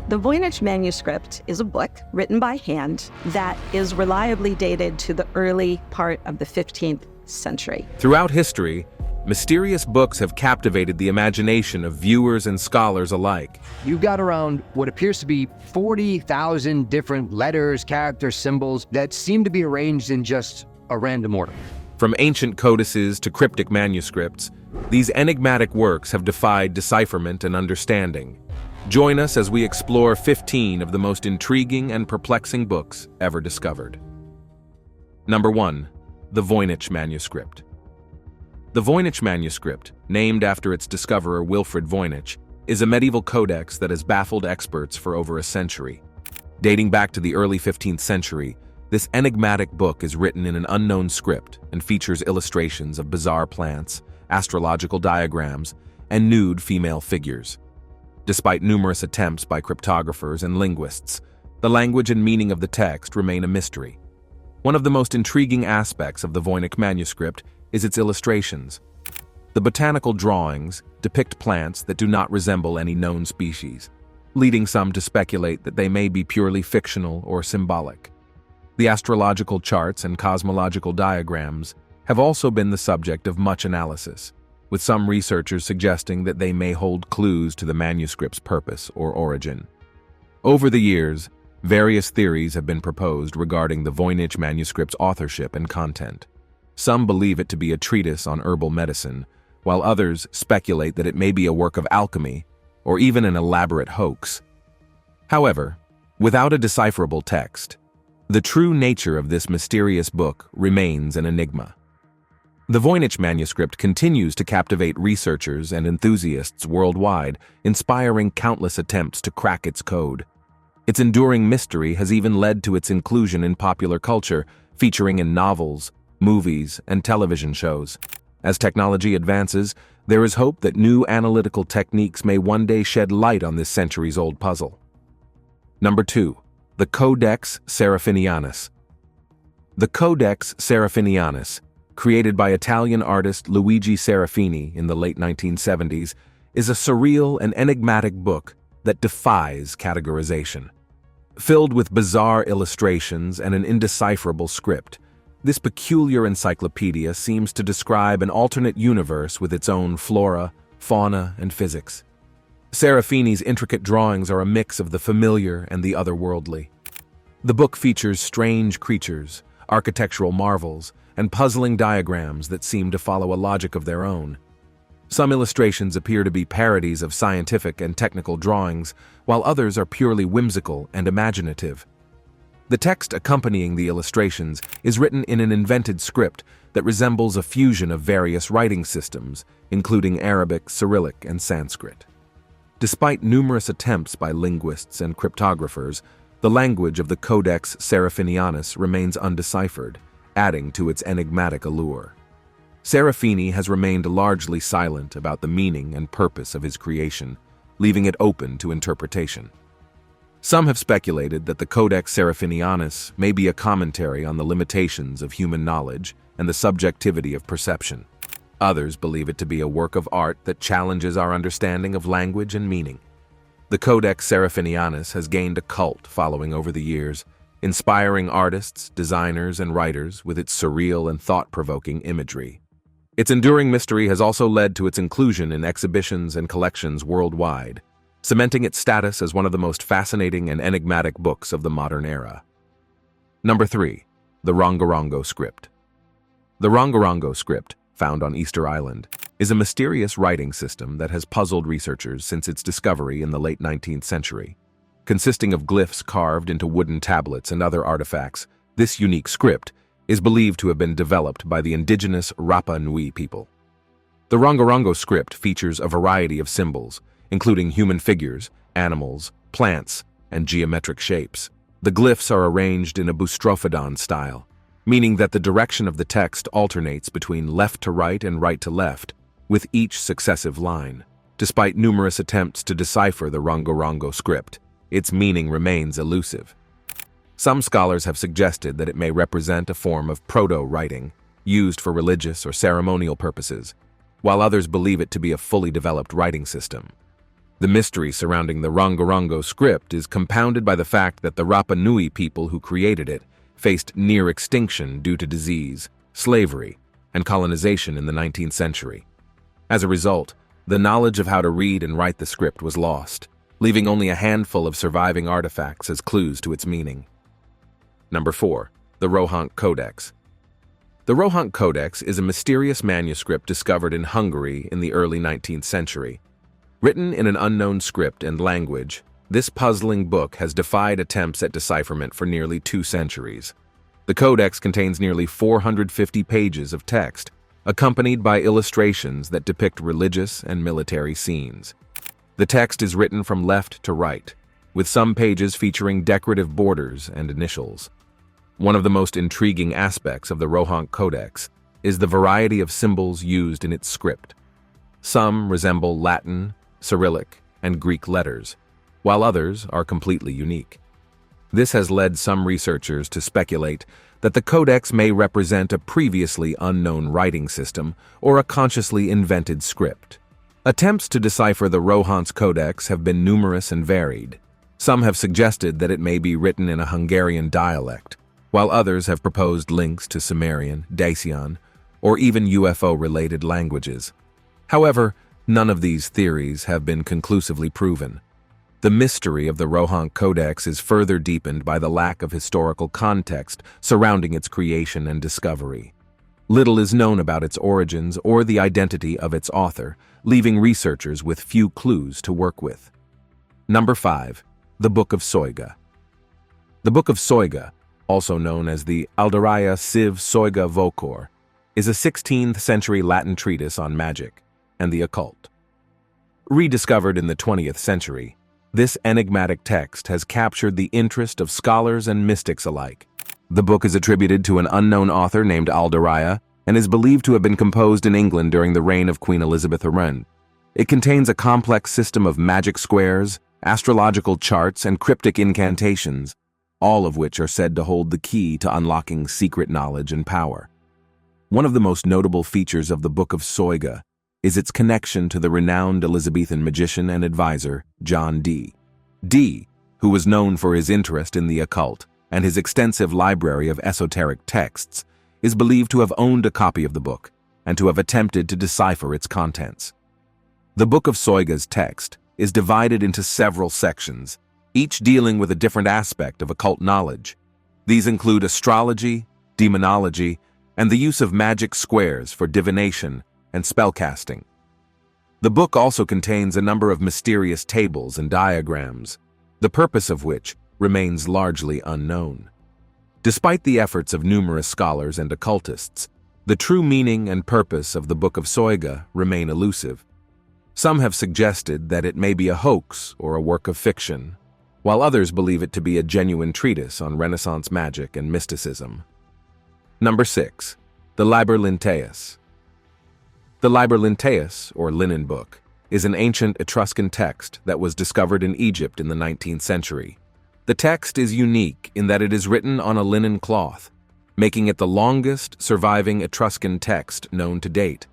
The Voynich manuscript is a book written by hand that is reliably dated to the early part of the 15th century. Throughout history, mysterious books have captivated the imagination of viewers and scholars alike. You've got around what appears to be 40,000 different letters, characters, symbols that seem to be arranged in just a random order. From ancient codices to cryptic manuscripts, these enigmatic works have defied decipherment and understanding. Join us as we explore 15 of the most intriguing and perplexing books ever discovered. Number 1. The Voynich manuscript. The Voynich manuscript, named after its discoverer Wilfrid Voynich, is a medieval codex that has baffled experts for over a century. Dating back to the early 15th century, this enigmatic book is written in an unknown script and features illustrations of bizarre plants, astrological diagrams, and nude female figures. Despite numerous attempts by cryptographers and linguists, the language and meaning of the text remain a mystery. One of the most intriguing aspects of the Voynich manuscript is its illustrations. The botanical drawings depict plants that do not resemble any known species, leading some to speculate that they may be purely fictional or symbolic. The astrological charts and cosmological diagrams have also been the subject of much analysis, with some researchers suggesting that they may hold clues to the manuscript's purpose or origin. Over the years, various theories have been proposed regarding the Voynich manuscript's authorship and content. Some believe it to be a treatise on herbal medicine, while others speculate that it may be a work of alchemy or even an elaborate hoax. However, without a decipherable text, the true nature of this mysterious book remains an enigma. The Voynich manuscript continues to captivate researchers and enthusiasts worldwide, inspiring countless attempts to crack its code. Its enduring mystery has even led to its inclusion in popular culture, featuring in novels, movies, and television shows. As technology advances, there is hope that new analytical techniques may one day shed light on this centuries-old puzzle. Number 2. The Codex Seraphinianus. The Codex Seraphinianus, created by Italian artist Luigi Serafini in the late 1970s, is a surreal and enigmatic book that defies categorization. Filled with bizarre illustrations and an indecipherable script, this peculiar encyclopedia seems to describe an alternate universe with its own flora, fauna, and physics. Serafini's intricate drawings are a mix of the familiar and the otherworldly. The book features strange creatures, architectural marvels, and puzzling diagrams that seem to follow a logic of their own. Some illustrations appear to be parodies of scientific and technical drawings, while others are purely whimsical and imaginative. The text accompanying the illustrations is written in an invented script that resembles a fusion of various writing systems, including Arabic, Cyrillic, and Sanskrit. Despite numerous attempts by linguists and cryptographers, the language of the Codex Seraphinianus remains undeciphered, adding to its enigmatic allure. Serafini has remained largely silent about the meaning and purpose of his creation, leaving it open to interpretation. Some have speculated that the Codex Seraphinianus may be a commentary on the limitations of human knowledge and the subjectivity of perception. Others believe it to be a work of art that challenges our understanding of language and meaning. The Codex Seraphinianus has gained a cult following over the years, inspiring artists, designers, and writers with its surreal and thought-provoking imagery. Its enduring mystery has also led to its inclusion in exhibitions and collections worldwide, cementing its status as one of the most fascinating and enigmatic books of the modern era. Number 3. The Rongorongo script. The Rongorongo script, found on Easter Island, is a mysterious writing system that has puzzled researchers since its discovery in the late 19th century. Consisting of glyphs carved into wooden tablets and other artifacts, this unique script is believed to have been developed by the indigenous Rapa Nui people. The Rongorongo script features a variety of symbols, including human figures, animals, plants, and geometric shapes. The glyphs are arranged in a boustrophodon style, meaning that the direction of the text alternates between left to right and right to left, with each successive line. Despite numerous attempts to decipher the Rongorongo script, its meaning remains elusive. Some scholars have suggested that it may represent a form of proto-writing, used for religious or ceremonial purposes, while others believe it to be a fully developed writing system. The mystery surrounding the Rongorongo script is compounded by the fact that the Rapa Nui people who created it faced near extinction due to disease, slavery, and colonization in the 19th century. As a result, the knowledge of how to read and write the script was lost, leaving only a handful of surviving artifacts as clues to its meaning. Number 4. The Rohank Codex. The Rohank Codex is a mysterious manuscript discovered in Hungary in the early 19th century. Written in an unknown script and language, this puzzling book has defied attempts at decipherment for nearly 2 centuries. The codex contains nearly 450 pages of text, accompanied by illustrations that depict religious and military scenes. The text is written from left to right, with some pages featuring decorative borders and initials. One of the most intriguing aspects of the Rohank Codex is the variety of symbols used in its script. Some resemble Latin, Cyrillic, and Greek letters, while others are completely unique. This has led some researchers to speculate that the codex may represent a previously unknown writing system or a consciously invented script. Attempts to decipher the Rohank Codex have been numerous and varied. Some have suggested that it may be written in a Hungarian dialect, while others have proposed links to Sumerian, Dacian, or even UFO-related languages. However, none of these theories have been conclusively proven. The mystery of the Rohank Codex is further deepened by the lack of historical context surrounding its creation and discovery. Little is known about its origins or the identity of its author, leaving researchers with few clues to work with. Number 5. The Book of Soiga. The Book of Soiga, also known as the Aldaraya Civ Soiga Vocor, is a 16th century Latin treatise on magic and the occult. Rediscovered in the 20th century, this enigmatic text has captured the interest of scholars and mystics alike. The book is attributed to an unknown author named Aldaraya and is believed to have been composed in England during the reign of Queen Elizabeth I. It contains a complex system of magic squares, astrological charts, and cryptic incantations, all of which are said to hold the key to unlocking secret knowledge and power. One of the most notable features of the Book of Soiga is its connection to the renowned Elizabethan magician and advisor, John Dee. Dee, who was known for his interest in the occult and his extensive library of esoteric texts, is believed to have owned a copy of the book and to have attempted to decipher its contents. The Book of Soiga's text is divided into several sections, each dealing with a different aspect of occult knowledge. These include astrology, demonology, and the use of magic squares for divination and spellcasting. The book also contains a number of mysterious tables and diagrams, the purpose of which remains largely unknown. Despite the efforts of numerous scholars and occultists, the true meaning and purpose of the Book of Soiga remain elusive. Some have suggested that it may be a hoax or a work of fiction, while others believe it to be a genuine treatise on Renaissance magic and mysticism. Number 6. The Liber Linteus. The Liber Linteus, or Linen Book, is an ancient Etruscan text that was discovered in Egypt in the 19th century. The text is unique in that it is written on a linen cloth, making it the longest surviving Etruscan text known to date.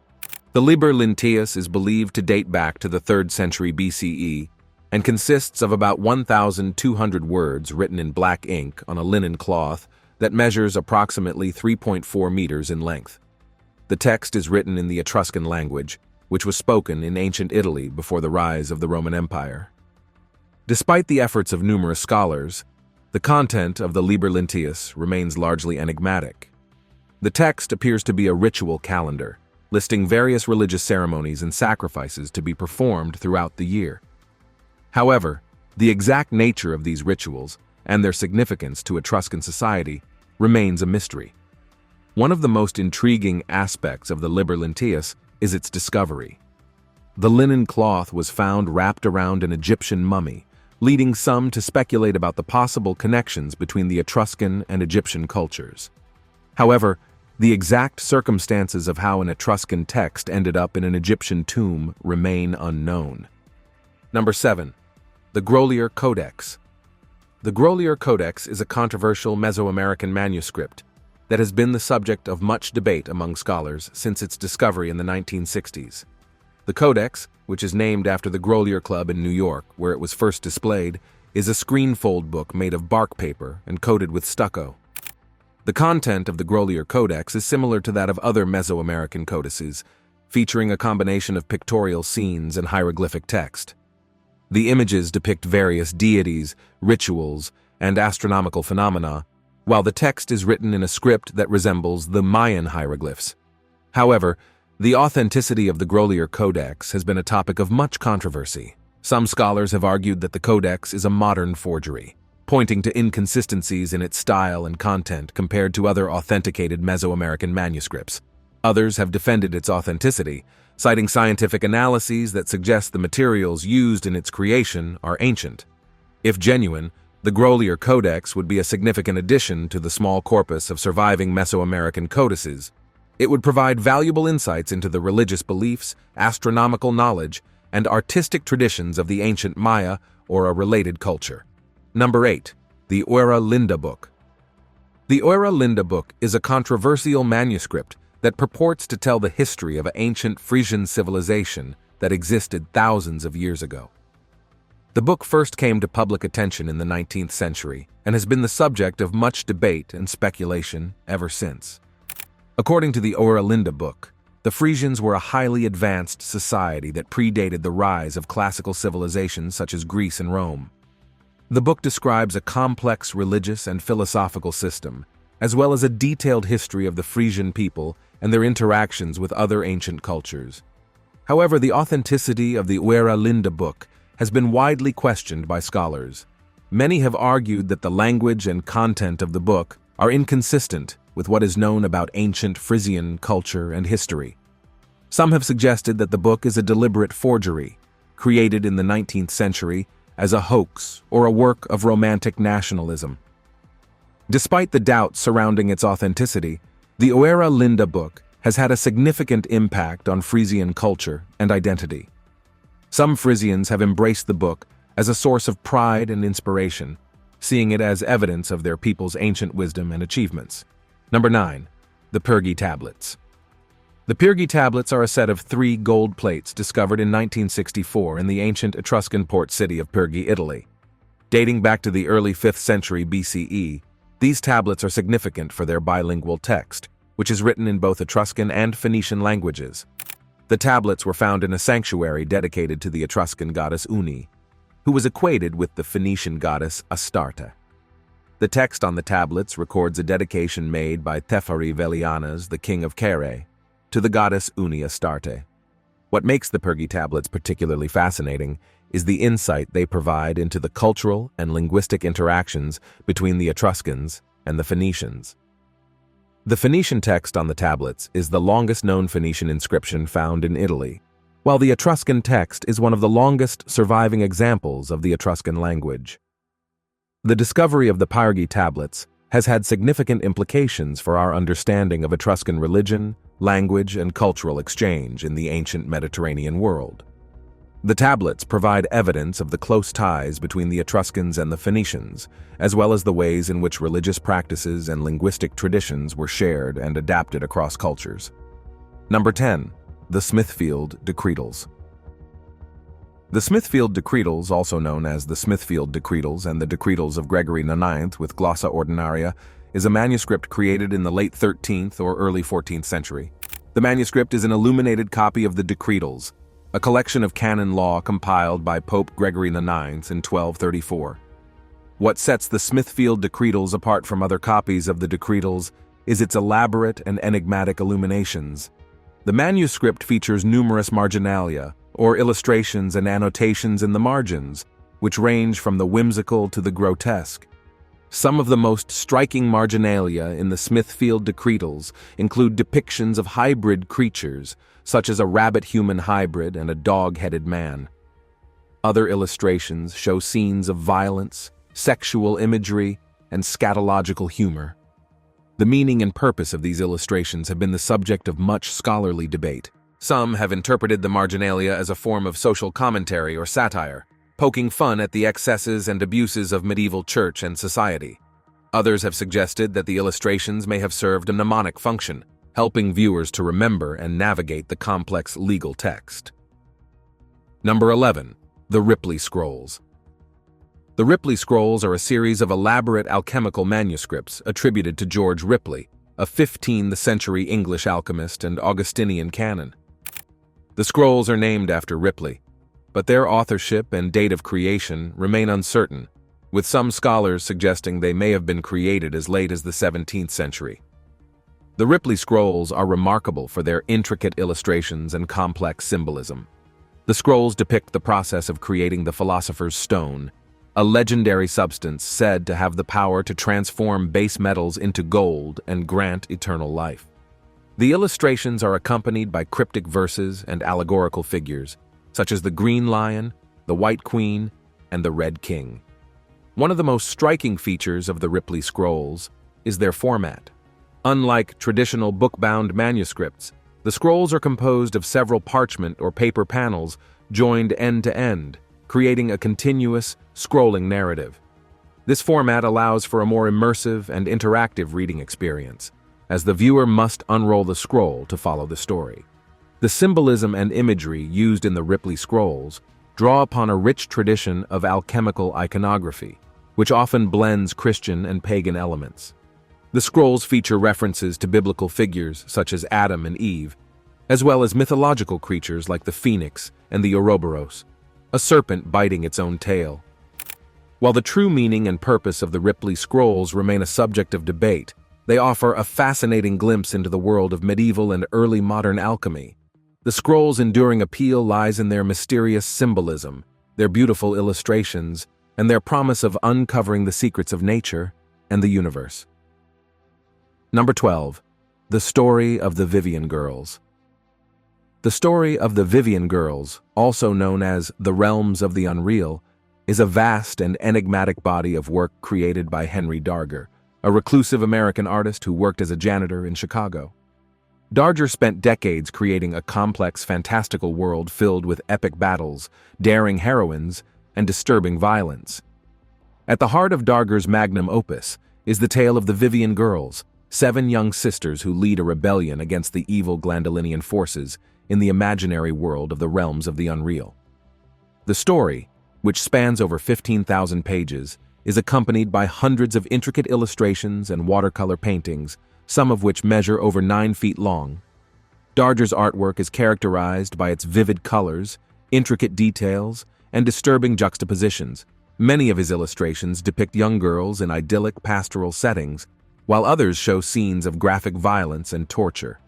The Liber Linteus is believed to date back to the 3rd century BCE and consists of about 1,200 words written in black ink on a linen cloth that measures approximately 3.4 meters in length. The text is written in the Etruscan language, which was spoken in ancient Italy before the rise of the Roman Empire. Despite the efforts of numerous scholars, the content of the Liber Linteus remains largely enigmatic. The text appears to be a ritual calendar, listing various religious ceremonies and sacrifices to be performed throughout the year. However, the exact nature of these rituals and their significance to Etruscan society remains a mystery. One of the most intriguing aspects of the Liber Linteus is its discovery. The linen cloth was found wrapped around an Egyptian mummy, leading some to speculate about the possible connections between the Etruscan and Egyptian cultures. However, the exact circumstances of how an Etruscan text ended up in an Egyptian tomb remain unknown. Number 7. The Grolier Codex. The Grolier Codex is a controversial Mesoamerican manuscript that has been the subject of much debate among scholars since its discovery in the 1960s. The Codex, which is named after the Grolier Club in New York, where it was first displayed, is a screenfold book made of bark paper and coated with stucco. The content of the Grolier Codex is similar to that of other Mesoamerican codices, featuring a combination of pictorial scenes and hieroglyphic text. The images depict various deities, rituals, and astronomical phenomena, while the text is written in a script that resembles the Mayan hieroglyphs. However, the authenticity of the Grolier Codex has been a topic of much controversy. Some scholars have argued that the Codex is a modern forgery, pointing to inconsistencies in its style and content compared to other authenticated Mesoamerican manuscripts. Others have defended its authenticity, citing scientific analyses that suggest the materials used in its creation are ancient. If genuine, the Grolier Codex would be a significant addition to the small corpus of surviving Mesoamerican codices. It would provide valuable insights into the religious beliefs, astronomical knowledge, and artistic traditions of the ancient Maya or a related culture. Number 8. The Eura Linda Book. The Eura Linda Book is a controversial manuscript that purports to tell the history of an ancient Frisian civilization that existed thousands of years ago. The book first came to public attention in the 19th century and has been the subject of much debate and speculation ever since. According to the Eura Linda Book, the Frisians were a highly advanced society that predated the rise of classical civilizations such as Greece and Rome. The book describes a complex religious and philosophical system, as well as a detailed history of the Frisian people and their interactions with other ancient cultures. However, the authenticity of the Eura Linda Book has been widely questioned by scholars. Many have argued that the language and content of the book are inconsistent with what is known about ancient Frisian culture and history. Some have suggested that the book is a deliberate forgery, created in the 19th century as a hoax or a work of romantic nationalism. Despite the doubts surrounding its authenticity, the Eura Linda Book has had a significant impact on Frisian culture and identity. Some Frisians have embraced the book as a source of pride and inspiration, seeing it as evidence of their people's ancient wisdom and achievements. Number 9. The Pyrgi Tablets. The Pyrgi Tablets are a set of 3 gold plates discovered in 1964 in the ancient Etruscan port city of Pyrgi, Italy. Dating back to the early 5th century BCE, these tablets are significant for their bilingual text, which is written in both Etruscan and Phoenician languages. The tablets were found in a sanctuary dedicated to the Etruscan goddess Uni, who was equated with the Phoenician goddess Astarte. The text on the tablets records a dedication made by Teferi Velianas, the king of Caere, to the goddess Uni Astarte. What makes the Pyrgi tablets particularly fascinating is the insight they provide into the cultural and linguistic interactions between the Etruscans and the Phoenicians. The Phoenician text on the tablets is the longest known Phoenician inscription found in Italy, while the Etruscan text is one of the longest surviving examples of the Etruscan language. The discovery of the Pyrgi tablets has had significant implications for our understanding of Etruscan religion, language, and cultural exchange in the ancient Mediterranean world. The tablets provide evidence of the close ties between the Etruscans and the Phoenicians, as well as the ways in which religious practices and linguistic traditions were shared and adapted across cultures. Number 10. The Smithfield Decretals. The Smithfield Decretals, also known as the Smithfield Decretals and the Decretals of Gregory IX with glossa ordinaria, is a manuscript created in the late 13th or early 14th century. The manuscript is an illuminated copy of the Decretals, a collection of canon law compiled by Pope Gregory IX in 1234. What sets the Smithfield Decretals apart from other copies of the Decretals is its elaborate and enigmatic illuminations. The manuscript features numerous marginalia, or illustrations and annotations in the margins, which range from the whimsical to the grotesque. Some of the most striking marginalia in the Smithfield Decretals include depictions of hybrid creatures, such as a rabbit-human hybrid and a dog-headed man. Other illustrations show scenes of violence, sexual imagery, and scatological humor. The meaning and purpose of these illustrations have been the subject of much scholarly debate. Some have interpreted the marginalia as a form of social commentary or satire, poking fun at the excesses and abuses of medieval church and society. Others have suggested that the illustrations may have served a mnemonic function, helping viewers to remember and navigate the complex legal text. Number 11. The Ripley Scrolls. The Ripley Scrolls are a series of elaborate alchemical manuscripts attributed to George Ripley, a 15th century English alchemist and Augustinian canon. The scrolls are named after Ripley, but their authorship and date of creation remain uncertain, with some scholars suggesting they may have been created as late as the 17th century. The Ripley Scrolls are remarkable for their intricate illustrations and complex symbolism. The scrolls depict the process of creating the Philosopher's Stone, a legendary substance said to have the power to transform base metals into gold and grant eternal life. The illustrations are accompanied by cryptic verses and allegorical figures, such as the Green Lion, the White Queen, and the Red King. One of the most striking features of the Ripley Scrolls is their format. Unlike traditional book-bound manuscripts, the scrolls are composed of several parchment or paper panels joined end to end, creating a continuous, scrolling narrative. This format allows for a more immersive and interactive reading experience, as the viewer must unroll the scroll to follow the story. The symbolism and imagery used in the Ripley Scrolls draw upon a rich tradition of alchemical iconography, which often blends Christian and pagan elements. The scrolls feature references to biblical figures such as Adam and Eve, as well as mythological creatures like the phoenix and the Ouroboros, a serpent biting its own tail. While the true meaning and purpose of the Ripley Scrolls remain a subject of debate, they offer a fascinating glimpse into the world of medieval and early modern alchemy. The scrolls' enduring appeal lies in their mysterious symbolism, their beautiful illustrations, and their promise of uncovering the secrets of nature and the universe. Number 12. The Story of the Vivian Girls. The story of the Vivian Girls, also known as The Realms of the Unreal, is a vast and enigmatic body of work created by Henry Darger, a reclusive American artist who worked as a janitor in Chicago. Darger spent decades creating a complex, fantastical world filled with epic battles, daring heroines, and disturbing violence. At the heart of Darger's magnum opus is the tale of the Vivian Girls, 7 young sisters who lead a rebellion against the evil Glandolinian forces in the imaginary world of the Realms of the Unreal. The story, which spans over 15,000 pages, is accompanied by hundreds of intricate illustrations and watercolor paintings, some of which measure over 9 feet long. Darger's artwork is characterized by its vivid colors, intricate details, and disturbing juxtapositions. Many of his illustrations depict young girls in idyllic pastoral settings, while others show scenes of graphic violence and torture.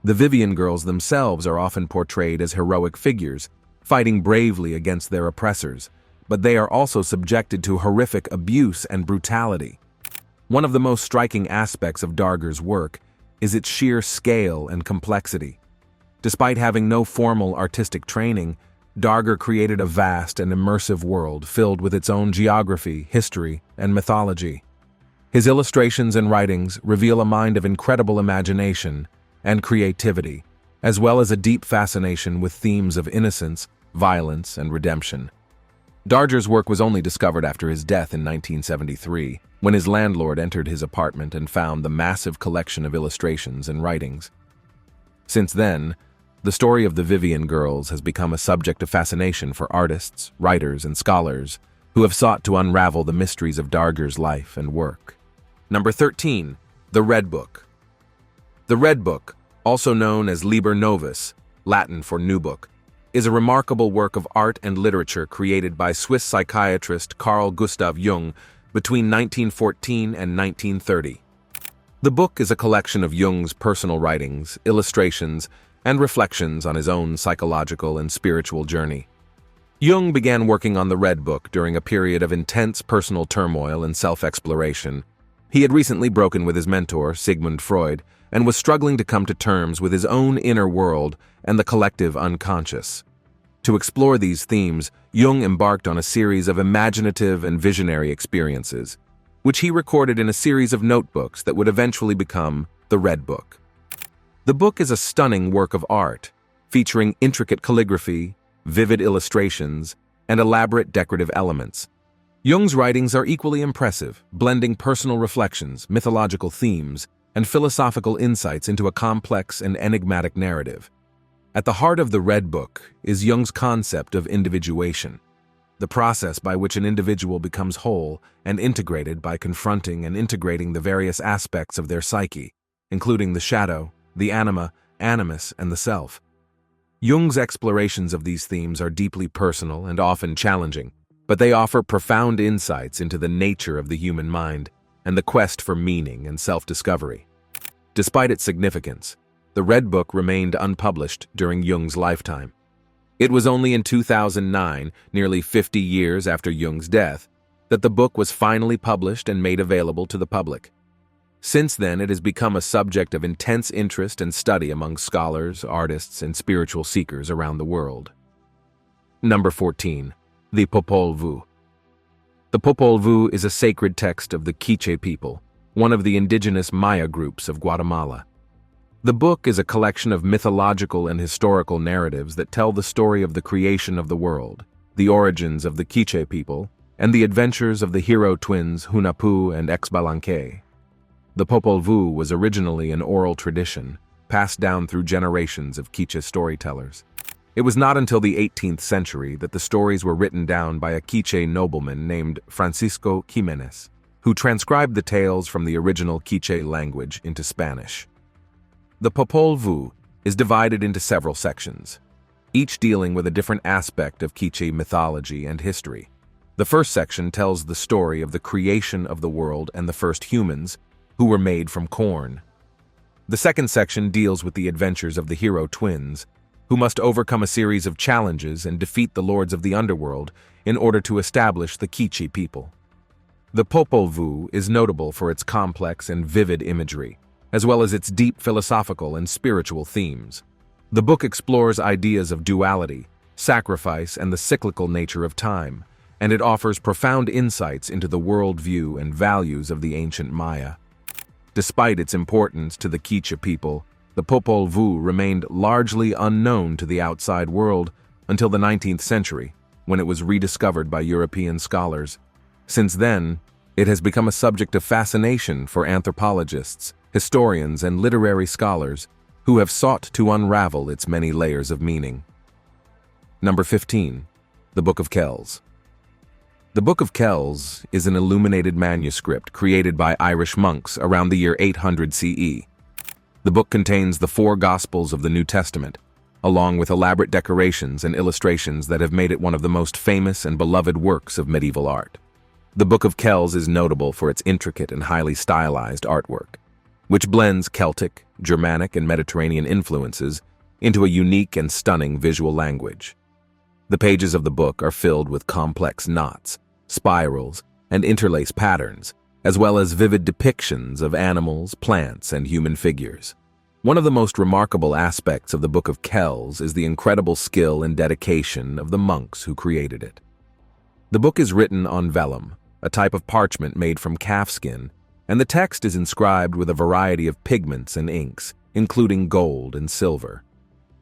The Vivian Girls themselves are often portrayed as heroic figures, fighting bravely against their oppressors, but they are also subjected to horrific abuse and brutality. One of the most striking aspects of Darger's work is its sheer scale and complexity. Despite having no formal artistic training, Darger created a vast and immersive world filled with its own geography, history, and mythology. His illustrations and writings reveal a mind of incredible imagination and creativity, as well as a deep fascination with themes of innocence, violence, and redemption. Darger's work was only discovered after his death in 1973, when his landlord entered his apartment and found the massive collection of illustrations and writings. Since then, the story of the Vivian Girls has become a subject of fascination for artists, writers, and scholars who have sought to unravel the mysteries of Darger's life and work. Number 13. The Red Book. The Red Book, also known as Liber Novus, Latin for New Book, is a remarkable work of art and literature created by Swiss psychiatrist Carl Gustav Jung between 1914 and 1930. The book is a collection of Jung's personal writings, illustrations, and reflections on his own psychological and spiritual journey. Jung began working on the Red Book during a period of intense personal turmoil and self-exploration. He had recently broken with his mentor, Sigmund Freud, and was struggling to come to terms with his own inner world and the collective unconscious. To explore these themes, Jung embarked on a series of imaginative and visionary experiences, which he recorded in a series of notebooks that would eventually become the Red Book. The book is a stunning work of art, featuring intricate calligraphy, vivid illustrations, and elaborate decorative elements. Jung's writings are equally impressive, blending personal reflections, mythological themes, and philosophical insights into a complex and enigmatic narrative. At the heart of the Red Book is Jung's concept of individuation, the process by which an individual becomes whole and integrated by confronting and integrating the various aspects of their psyche, including the shadow, the anima, animus, and the self. Jung's explorations of these themes are deeply personal and often challenging, but they offer profound insights into the nature of the human mind and the quest for meaning and self-discovery. Despite its significance, the Red Book remained unpublished during Jung's lifetime. It was only in 2009, nearly 50 years after Jung's death, that the book was finally published and made available to the public. Since then, it has become a subject of intense interest and study among scholars, artists, and spiritual seekers around the world. Number 14. The Popol Vuh. The Popol Vuh is a sacred text of the Quiche people, one of the indigenous Maya groups of Guatemala. The book is a collection of mythological and historical narratives that tell the story of the creation of the world, the origins of the Quiche people, and the adventures of the hero twins Hunahpu and Xbalanque. The Popol Vuh was originally an oral tradition, passed down through generations of Quiche storytellers. It was not until the 18th century that the stories were written down by a Quiche nobleman named Francisco Jimenez, who transcribed the tales from the original Quiche language into Spanish. The Popol Vuh is divided into several sections, each dealing with a different aspect of Quiche mythology and history. The first section tells the story of the creation of the world and the first humans, who were made from corn. The second section deals with the adventures of the hero twins, who must overcome a series of challenges and defeat the lords of the underworld in order to establish the Quiche people. The Popol Vuh is notable for its complex and vivid imagery, as well as its deep philosophical and spiritual themes. The book explores ideas of duality, sacrifice, and the cyclical nature of time, and it offers profound insights into the worldview and values of the ancient Maya. Despite its importance to the Quiche people, the Popol Vuh remained largely unknown to the outside world until the 19th century, when it was rediscovered by European scholars. Since then, it has become a subject of fascination for anthropologists, historians, and literary scholars who have sought to unravel its many layers of meaning. Number 15. The Book of Kells. The Book of Kells is an illuminated manuscript created by Irish monks around the year 800 CE. The book contains the 4 Gospels of the New Testament, along with elaborate decorations and illustrations that have made it one of the most famous and beloved works of medieval art. The Book of Kells is notable for its intricate and highly stylized artwork, which blends Celtic, Germanic, and Mediterranean influences into a unique and stunning visual language. The pages of the book are filled with complex knots, spirals, and interlace patterns, as well as vivid depictions of animals, plants, and human figures. One of the most remarkable aspects of the Book of Kells is the incredible skill and dedication of the monks who created it. The book is written on vellum, a type of parchment made from calfskin, and the text is inscribed with a variety of pigments and inks, including gold and silver.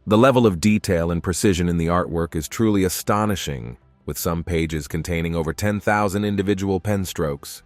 The level of detail and precision in the artwork is truly astonishing, with some pages containing over 10,000 individual pen strokes.